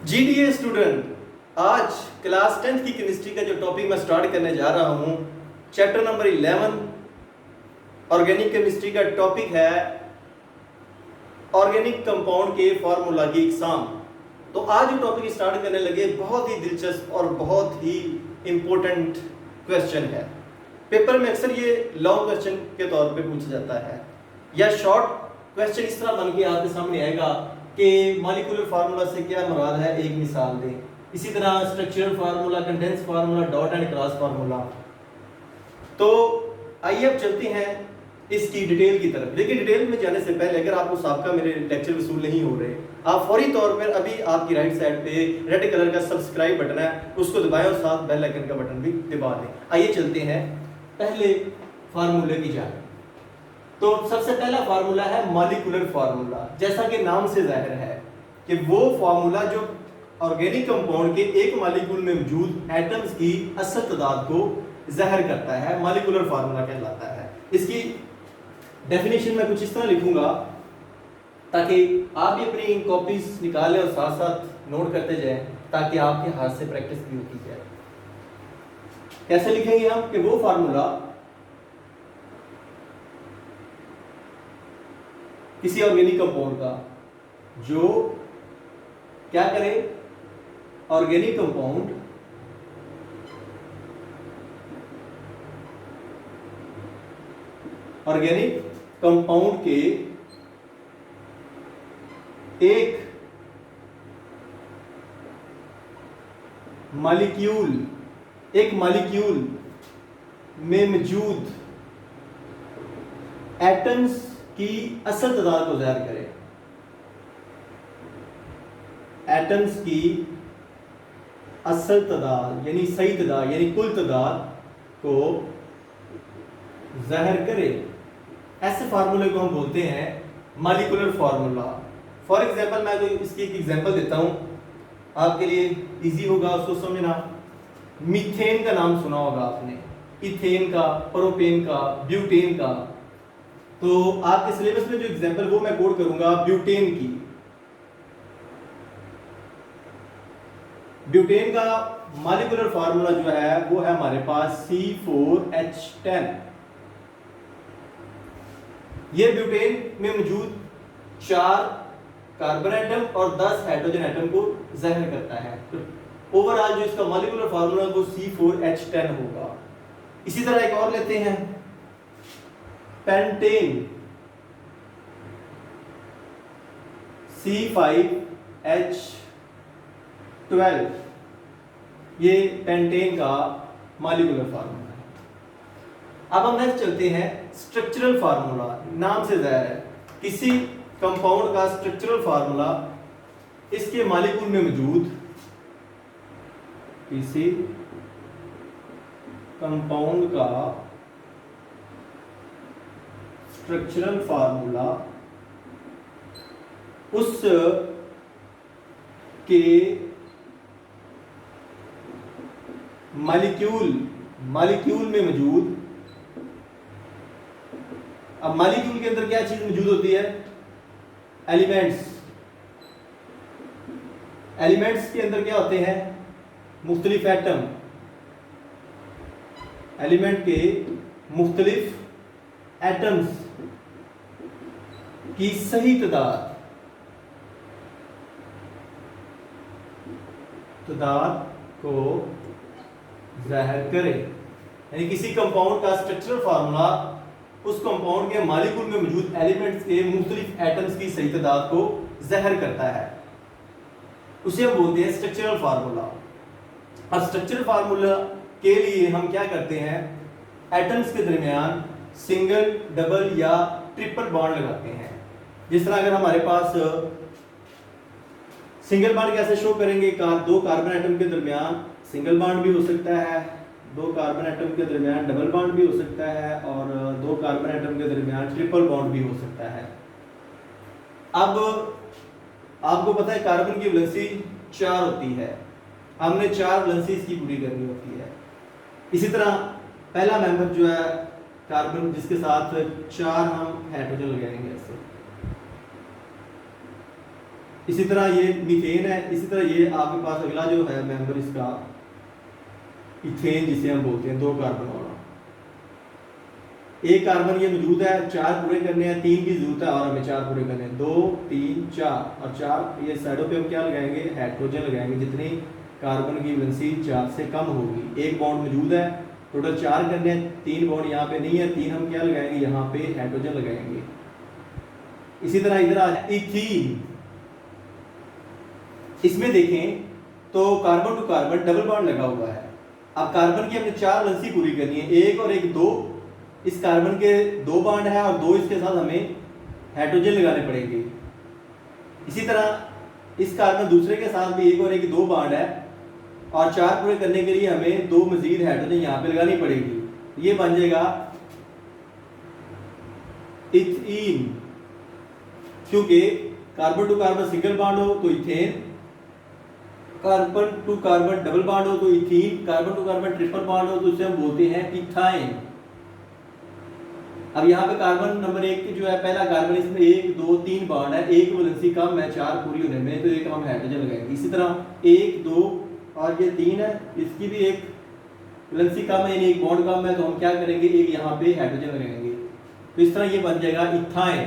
GDA student, आज class 10th की chemistry का जो टॉपिक मैं स्टार्ट करने जा रहा हूं, चैप्टर नंबर 11 ऑर्गेनिक केमिस्ट्री का टॉपिक है ऑर्गेनिक कंपाउंड के फार्मूला की एग्जाम। तो आज जो टॉपिक स्टार्ट करने लगे, बहुत ही दिलचस्प और बहुत ही इंपॉर्टेंट क्वेश्चन है। पेपर में अक्सर ये लॉन्ग क्वेश्चन के तौर पे पूछा जाता है या शॉर्ट क्वेश्चन इस तरह बन के आपके सामने आएगा कि मॉलिक्यूलर फार्मूला से क्या मुराद है, एक मिसाल दें। इसी तरह structural formula, condense formula, dot and cross formula. तो आइए अब चलते हैं इसकी डिटेल की तरफ। लेकिन डिटेल में जाने से पहले अगर आपको साबका मेरे लेक्चर वसूल नहीं हो रहे, आप फौरी तौर पर अभी आपकी राइट साइड पे रेड कलर का सब्सक्राइब बटन है, उसको दबाएं और साथ बेल आइकन का बटन भी दबा दें। आइए चलते हैं पहले फार्मूले की जाने। तो सबसे पहला फार्मूला है मॉलिक्यूलर फार्मूला। जैसा कि नाम से जाहिर है कि वो फार्मूला जो ऑर्गेनिक कंपाउंड के एक मॉलिक्यूल में मौजूद एटम्स की असल तादाद को जाहिर करता है, मॉलिक्यूलर फार्मूला कहलाता है। इसकी डेफिनेशन में कुछ इस तरह लिखूंगा ताकि आप भी अपनी कॉपीज निकालें और साथ साथ नोट करते जाएं, ताकि आपके हाथ से प्रैक्टिस भी होती जाए। कैसे लिखेंगे हम कि वो फार्मूला किसी ऑर्गेनिक कंपाउंड का जो क्या करे, ऑर्गेनिक कंपाउंड के एक मॉलिक्यूल में मौजूद एटम्स की असल तादाद को ज़ाहिर करें। एटम्स की असल तादाद यानी सही तादाद यानी कुल तादाद को ज़ाहिर करे। ऐसे फार्मूले को हम बोलते हैं मॉलिक्यूलर फार्मूला। फॉर एग्जांपल मैं तो इसकी एक एग्जांपल देता हूं, आपके लिए इजी होगा उसको समझना। मीथेन का नाम सुना होगा आपने, इथेन का, प्रोपेन का, ब्यूटेन का। तो आपके सिलेबस में जो एग्जांपल वो मैं कोड करूंगा ब्यूटेन की। ब्यूटेन का मॉलिक्यूलर फार्मूला जो है वो है हमारे पास C4H10। ये ब्यूटेन में मौजूद 4 कार्बन एटम और 10 हाइड्रोजन एटम को जाहिर करता है। तो ओवरऑल जो इसका मॉलिक्यूलर फार्मूला वो C4H10 होगा। इसी तरह एक और लेते हैं, पेंटेन C5H12। ये पेंटेन का मॉलिक्यूलर फार्मूला है। अब हम नेक्स्ट चलते हैं स्ट्रक्चरल फार्मूला। नाम से जाहिर है किसी कंपाउंड का स्ट्रक्चरल फार्मूला इसके मॉलिक्यूल में मौजूद किसी कंपाउंड का स्ट्रक्चरल फार्मूला उस के मॉलिक्यूल में मौजूद। अब मॉलिक्यूल के अंदर क्या चीज मौजूद होती है? एलिमेंट्स के अंदर क्या होते हैं? मुख्तलिफ एटम। एलिमेंट के मुख्तलिफ एटम्स की सही तादाद को जाहिर करे। यानी किसी कंपाउंड का स्ट्रक्चरल फार्मूला उस कंपाउंड के मॉलिक्यूल में मौजूद एलिमेंट्स के मुख्तलिफ एटम्स की सही तादाद को जाहिर करता है, उसे हम बोलते हैं स्ट्रक्चरल फार्मूला। अब स्ट्रक्चरल फार्मूला के लिए हम क्या करते हैं? एटम्स के दरमियान सिंगल, डबल या ट्रिपल बॉन्ड लगाते हैं। जिस तरह अगर हमारे पास सिंगल बॉन्ड कैसे शो करेंगे? 2 कार्बन एटम के दरमियान सिंगल बॉन्ड भी हो सकता है, 2 कार्बन एटम के दरमियान डबल बॉन्ड भी हो सकता है, और 2 कार्बन एटम के दरमियान ट्रिपल बॉन्ड भी हो सकता है। अब आपको पता है कार्बन की वैलेंसी 4 होती है, हमने 4 वैलेंसी इसकी पूरी करनी होती है। इसी तरह पहला मेंबर जो है कार्बन, जिसके साथ 4 हम हाइड्रोजन लगाएंगे ऐसे। इसी तरह ये मीथेन है। इसी तरह ये आपके पास अगला जो है मेंबर इसका इथेन जिसे हम बोलते हैं, 2 कार्बन वाला। एक कार्बन ये मौजूद है, 4 पूरे करने हैं, 3 की जरूरत है और हमें 4 पूरे करने हैं, 2 3 4 और 4 ये साइडों पे हम क्या लगाएंगे, हाइड्रोजन लगाएंगे जितनी कार्बन की वैलेंसी 4 से कम होगी। एक बॉन्ड मौजूद है, टोटल 4 करने हैं, 3 बॉन्ड यहाँ पे नहीं है, 3 हम क्या लगाएंगे, यहाँ पे हाइड्रोजन लगाएंगे। इसी तरह इधर आ इथीन, इसमें देखें तो carbon to carbon double bond लगा हुआ है। अब कार्बन की हमने 4 वैलेंसी पूरी करनी है, 1 और 1 2। इस कार्बन के 2 बॉन्ड है और 2 इसके साथ हमें हाइड्रोजन लगाने पड़ेंगे। इसी तरह इस कार्बन दूसरे के साथ भी 1 और 1 2 बॉन्ड है और 4 पूरे करने के लिए हमें 2 मजीद हाइड्रोजन यहाँ पे लगानी पड़ेगी। ये बन जाएगा इथीन, क्योंकि carbon to carbon single bond हो तो ethane, carbon to carbon double bond हो तो ethene, carbon to carbon triple bond हो तो उसे हम बोलते हैं इथाइन। अब यहाँ पे कार्बन नंबर 1 जो है पहला कार्बन, इसमें 1 2 3 बॉन्ड है, 1 वैलेंसी कम है 4 पूरी होने में, तो एक हम हाइड्रोजन लगाएंगे। इसी तरह 1 2 और ये 3 है, इसकी भी एक वैलेंसी कम है यानी एक बॉन्ड कम है, तो हम क्या करेंगे, एक यहाँ पे हाइड्रोजन लगाएंगे। तो इस तरह ये बन जाएगा इथाइन।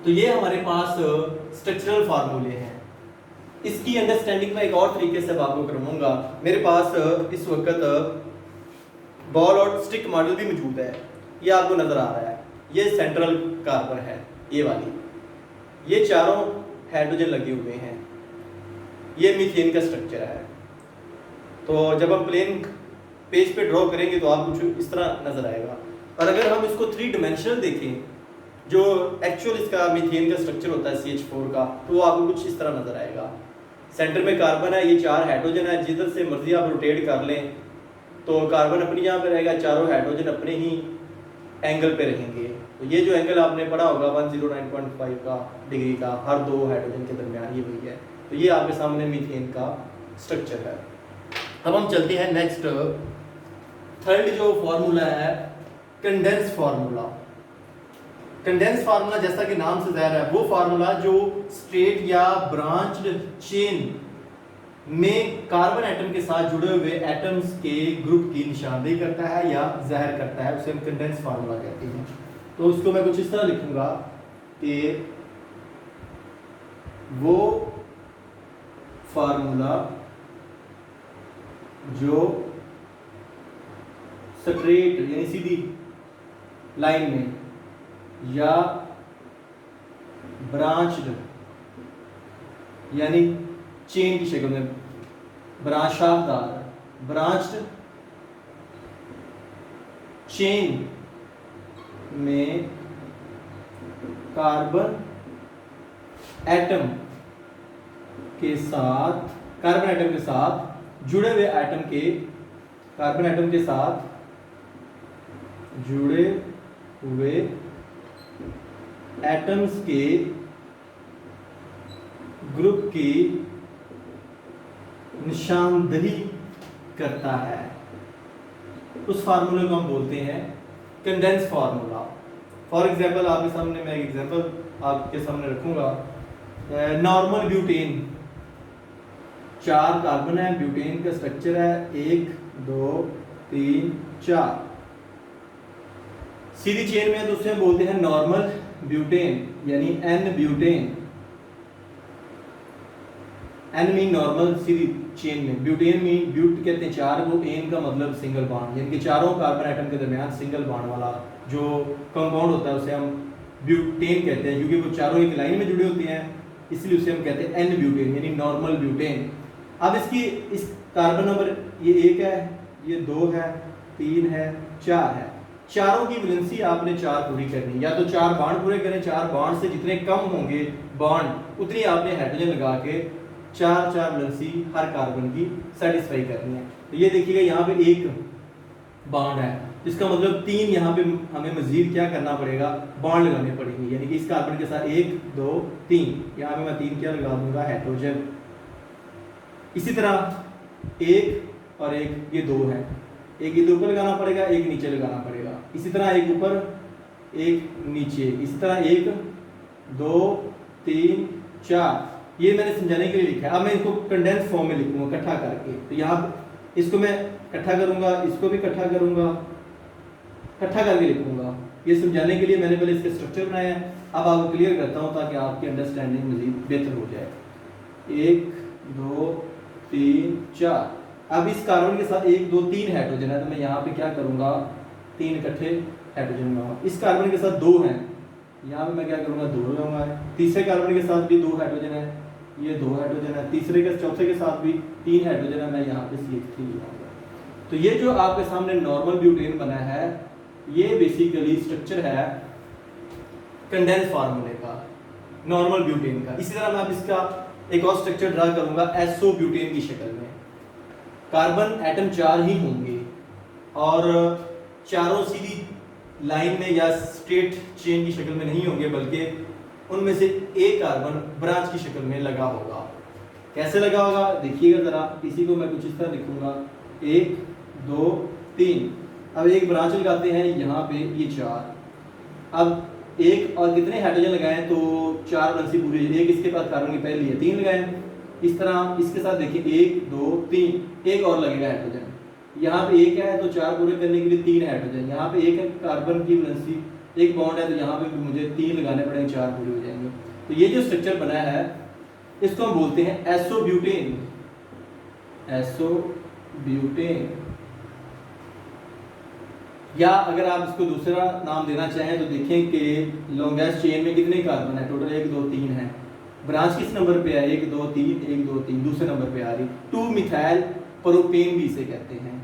तो ये हमारे पास स्ट्रक्चरल फार्मूले हैं। इसकी अंडरस्टैंडिंग में एक और तरीके से आपको करवाऊंगा। मेरे पास इस वक्त बॉल और स्टिक मॉडल भी मौजूद है, ये आपको नजर आ रहा है। ये सेंट्रल कार्बन है, ये वाली, ये चारों हाइड्रोजन लगे हुए हैं। ये मीथेन का स्ट्रक्चर है। तो जब हम प्लेन पेज पे ड्रॉ करेंगे तो आपको कुछ इस तरह नजर आएगा। और अगर हम इसको 3 डायमेंशनल देखें, जो एक्चुअल इसका मीथेन का स्ट्रक्चर होता है CH4 का, तो वो आपको कुछ इस तरह नजर आएगा। सेंटर में कार्बन है, ये 4 हाइड्रोजन है, जिधर से मर्जी आप रोटेट कर लें तो कार्बन अपनी यहाँ पे रहेगा, चारों हाइड्रोजन अपने ही एंगल पे रहेंगे। तो ये जो एंगल आपने पढ़ा होगा 109.5 का डिग्री का, हर 2 हाइड्रोजन के दरमियान, ये वही है। तो ये आपके सामने मीथेन का स्ट्रक्चर है। अब हम चलते हैं नेक्स्ट, थर्ड जो फॉर्मूला है कंडेंस फार्मूला। कंडेंस फार्मूला जैसा कि नाम से जाहिर है, वो फार्मूला जो स्ट्रेट या ब्रांच्ड चेन में कार्बन एटम के साथ जुड़े हुए एटम्स के ग्रुप की निशानदेही करता है या जाहिर करता है, उसे हम कंडेंस फार्मूला कहते हैं। तो उसको मैं कुछ इस तरह लिखूंगा कि वो फार्मूला जो स्ट्रेट यानी सीधी लाइन में या ब्रांच्ड यानी चेन की शक्ल में, ब्रांच शाखदार ब्रांच्ड चेन में कार्बन एटम के साथ, कार्बन एटम के साथ जुड़े हुए एटम के, कार्बन एटम के साथ जुड़े हुए एटम्स के ग्रुप की निशानदेही करता है। उस फार्मूले को हम बोलते हैं कंडेंस फार्मूला। फॉर एग्जांपल आपके सामने मैं एक एग्जांपल आपके सामने रखूंगा। नॉर्मल ब्यूटेन, 4 कार्बन है, ब्यूटेन का स्ट्रक्चर है 1 2 3 4। सीधी चेन में तो उसे हम बोलते हैं नॉर्मल ब्यूटेन यानी N butane. N mean normal सीधी चेन में, ब्यूटेन मीन ब्यूट कहते हैं 4 को, एन का मतलब सिंगल बॉन्ड, यानी कि चारों कार्बन एटम के दरमियान सिंगल बॉन्ड वाला जो कंपाउंड होता है उसे हम ब्यूटेन कहते हैं, क्योंकि वो चारों एक लाइन में जुड़े होते हैं, इसलिए उसे हम कहते हैं N ब्यूटेन यानी नॉर्मल ब्यूटेन। अब इसकी इस कार्बन नंबर ये 1 है, ये 2 है, 3 है, 4 है। चारों की वैलेंसी आपने 4 पूरी करनी, या तो 4 बॉन्ड पूरे करें, 4 बॉन्ड से जितने कम होंगे बॉन्ड उतनी आपने हाइड्रोजन लगा के 4 वैलेंसी हर कार्बन की सेटिस्फाई करनी है। तो ये देखिएगा यहाँ पे 1 बॉन्ड है, इसका मतलब 3 यहाँ पे हमें मजीद क्या करना पड़ेगा, बॉन्ड लगाने पड़ेंगे, यानी कि इस कार्बन के साथ 1 2 3, यहाँ पे मैं 3 क्या लगा दूंगा, हाइड्रोजन। इसी तरह 1 और 1 ये 2 है, एक इधर ऊपर लगाना पड़ेगा, एक नीचे लगाना पड़ेगा। इसी तरह एक ऊपर एक नीचे, इसी तरह 1 2 3 4, ये मैंने समझाने के लिए लिखा है। अब मैं इसको कंडेंस फॉर्म में लिखूंगा इकट्ठा करके। तो यहाँ इसको मैं इकट्ठा करूंगा, इसको भी इकट्ठा करूंगा, इकट्ठा करके लिखूंगा। ये समझाने के लिए मैंने पहले इसके स्ट्रक्चर बनाए हैं। अब आपको क्लियर करता हूँ ताकि आपकी अंडरस्टैंडिंग मजीद बेहतर हो जाए। 1 2 3 4। अब इस कार्बन के साथ 1 2 3 हाइड्रोजन है, तो मैं यहाँ पे क्या करूँगा, 3 इकट्ठे हाइड्रोजन लगाऊंगा। इस कार्बन के साथ 2 हैं, यहाँ पे मैं क्या करूँगा, 2 लगाऊंगा। तीसरे कार्बन के साथ भी 2 हाइड्रोजन है, ये 2 हाइड्रोजन है। तीसरे के चौथे के साथ भी 3 हाइड्रोजन है, मैं यहाँ पे CH3 लगाऊंगा। तो ये जो आपके सामने नॉर्मल ब्यूटेन बना है, ये बेसिकली स्ट्रक्चर है कंडेंस फार्मूले का, नॉर्मल ब्यूटेन का। इसी तरह मैं अब इसका एक और स्ट्रक्चर ड्रा करूंगा एसओ ब्यूटेन की शक्ल में। कार्बन एटम 4 ही होंगे और चारों सीधी लाइन में या स्ट्रेट चेन की शक्ल में नहीं होंगे, बल्कि उनमें से एक कार्बन ब्रांच की शक्ल में लगा होगा। कैसे लगा होगा देखिएगा जरा। इसी को मैं कुछ इस तरह लिखूंगा, 1 2 3। अब एक ब्रांच लगाते हैं यहाँ पे, ये 4। अब एक और कितने हाइड्रोजन लगाएं तो 4 ब्रांची पूरी। एक इसके पास कार्बन की पहली है, 3 लगाएं। इस तरह इसके साथ देखिए 1 2 3, एक और लगेगा हाइड्रोजन। यहाँ पे 1 है तो 4 पूरे करने के लिए 3 हाइड्रोजन। यहाँ पे 1 है कार्बन की वैलेंसी, एक बॉन्ड है तो यहाँ पे भी मुझे 3 लगाने पड़ेंगे, 4 पूरे हो जाएंगे। तो ये जो स्ट्रक्चर बना है इसको हम बोलते हैं एसोब्यूटेन। एसोब्यूटेन, या अगर आप इसको दूसरा नाम देना चाहें तो देखें कि लॉन्गेस्ट चेन में कितने कार्बन है, टोटल 1 2 3 है। ब्रांच किस नंबर पे है, 1 2 3 1 2 3, दूसरे नंबर पे आ रही। 2 मिथाइल प्रोपेन भी इसे कहते हैं।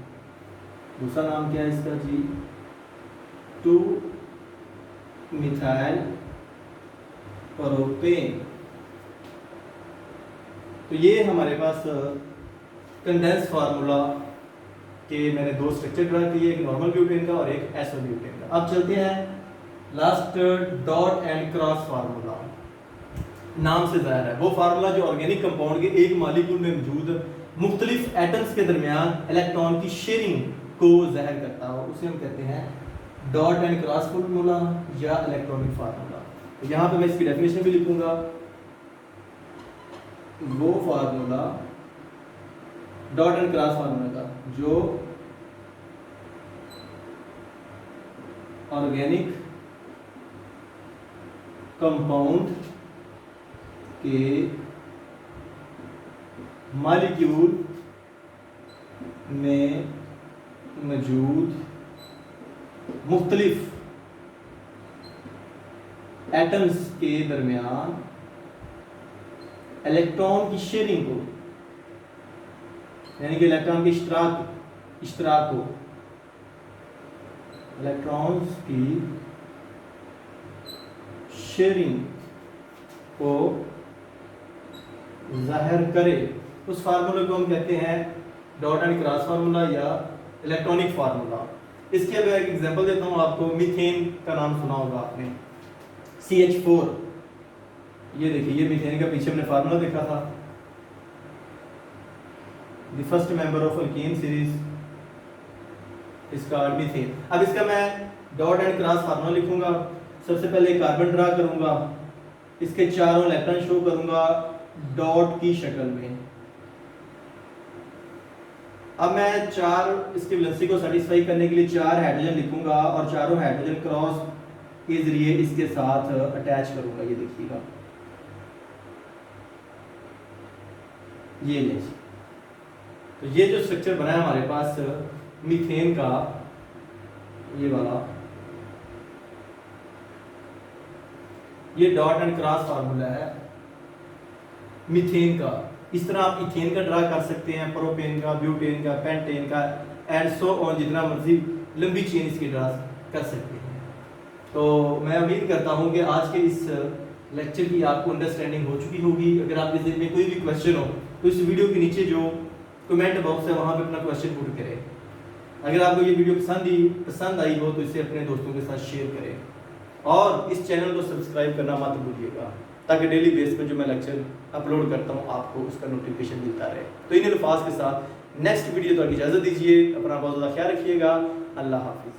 दूसरा नाम क्या है इसका जी, 2 मिथाइल प्रोपेन। तो ये हमारे पास कंडेंस फार्मूला के मैंने 2 स्ट्रक्चर ड्रा किए, एक नॉर्मल ब्यूटेन का और एक एसो ब्यूटेन का। अब चलते हैं last dot and cross formula. नाम से जाहिर है वो फार्मूला जो ऑर्गेनिक कंपाउंड के एक मॉलिक्यूल में मौजूद मुख्तलिफ एटम्स के दरमियान इलेक्ट्रॉन की शेयरिंग को जाहिर करता हो, उसे हम कहते हैं डॉट एंड क्रॉस फार्मूला या इलेक्ट्रॉनिक फार्मूला। तो यहाँ पे मैं इसकी डेफिनेशन भी लिखूंगा, वो formula dot and cross formula का जो ऑर्गेनिक कंपाउंड के मॉलिक्यूल में मौजूद मुख्तलिफ एटम्स के दरमियान इलेक्ट्रॉन की शेयरिंग को, यानी कि इलेक्ट्रॉन के इश्तराक को, इलेक्ट्रॉन्स की शेयरिंग को जाहिर करे, उस फार्मूले को हम कहते हैं डॉट एंड क्रॉस फार्मूला या इलेक्ट्रॉनिक फार्मूला। इसके अगर एक एग्जांपल देता हूं आपको, मीथेन का नाम सुना होगा आपने, CH4। ये देखिए, ये मीथेन का पीछे हमने फार्मूला देखा था, the first member of alkyne series is called methane. अब इसका मैं डॉट एंड क्रॉस फार्मूला लिखूंगा। सबसे पहले कार्बन ड्रा करूंगा, इसके चारों इलेक्ट्रॉन शो करूंगा डॉट की शक्ल में। अब मैं 4 इसकी वैलेंसी को सेटिस्फाई करने के लिए 4 हाइड्रोजन लिखूंगा और चारों हाइड्रोजन क्रॉस के जरिए इसके साथ अटैच करूंगा। ये देखिएगा, ये ले। तो ये जो स्ट्रक्चर बना है हमारे पास मीथेन का, ये वाला, ये डॉट एंड क्रॉस फार्मूला है मीथेन का। इस तरह आप इथेन का ड्रा कर सकते हैं, प्रोपेन का, ब्यूटेन का, पेंटेन का, एंड सो और जितना मर्जी लंबी चेन इसकी ड्रा कर सकते हैं। तो मैं उम्मीद करता हूं कि आज के इस लेक्चर की आपको अंडरस्टैंडिंग हो चुकी होगी। अगर आपके ज़हन में कोई भी क्वेश्चन हो तो इस वीडियो के नीचे जो कमेंट बॉक्स है वहां पे अपना क्वेश्चन पुट करें। अगर आपको ये वीडियो पसंद आई हो तो इसे अपने दोस्तों के साथ शेयर करें और इस चैनल को सब्सक्राइब करना मत भूलिएगा, ताकि डेली बेस पर जो मैं लेक्चर अपलोड करता हूँ आपको उसका नोटिफिकेशन मिलता रहे। तो इन अल्फाज के साथ नेक्स्ट वीडियो तक इजाज़त दीजिए। अपना बहुत ज़्यादा ख्याल रखिएगा। अल्लाह हाफिज़।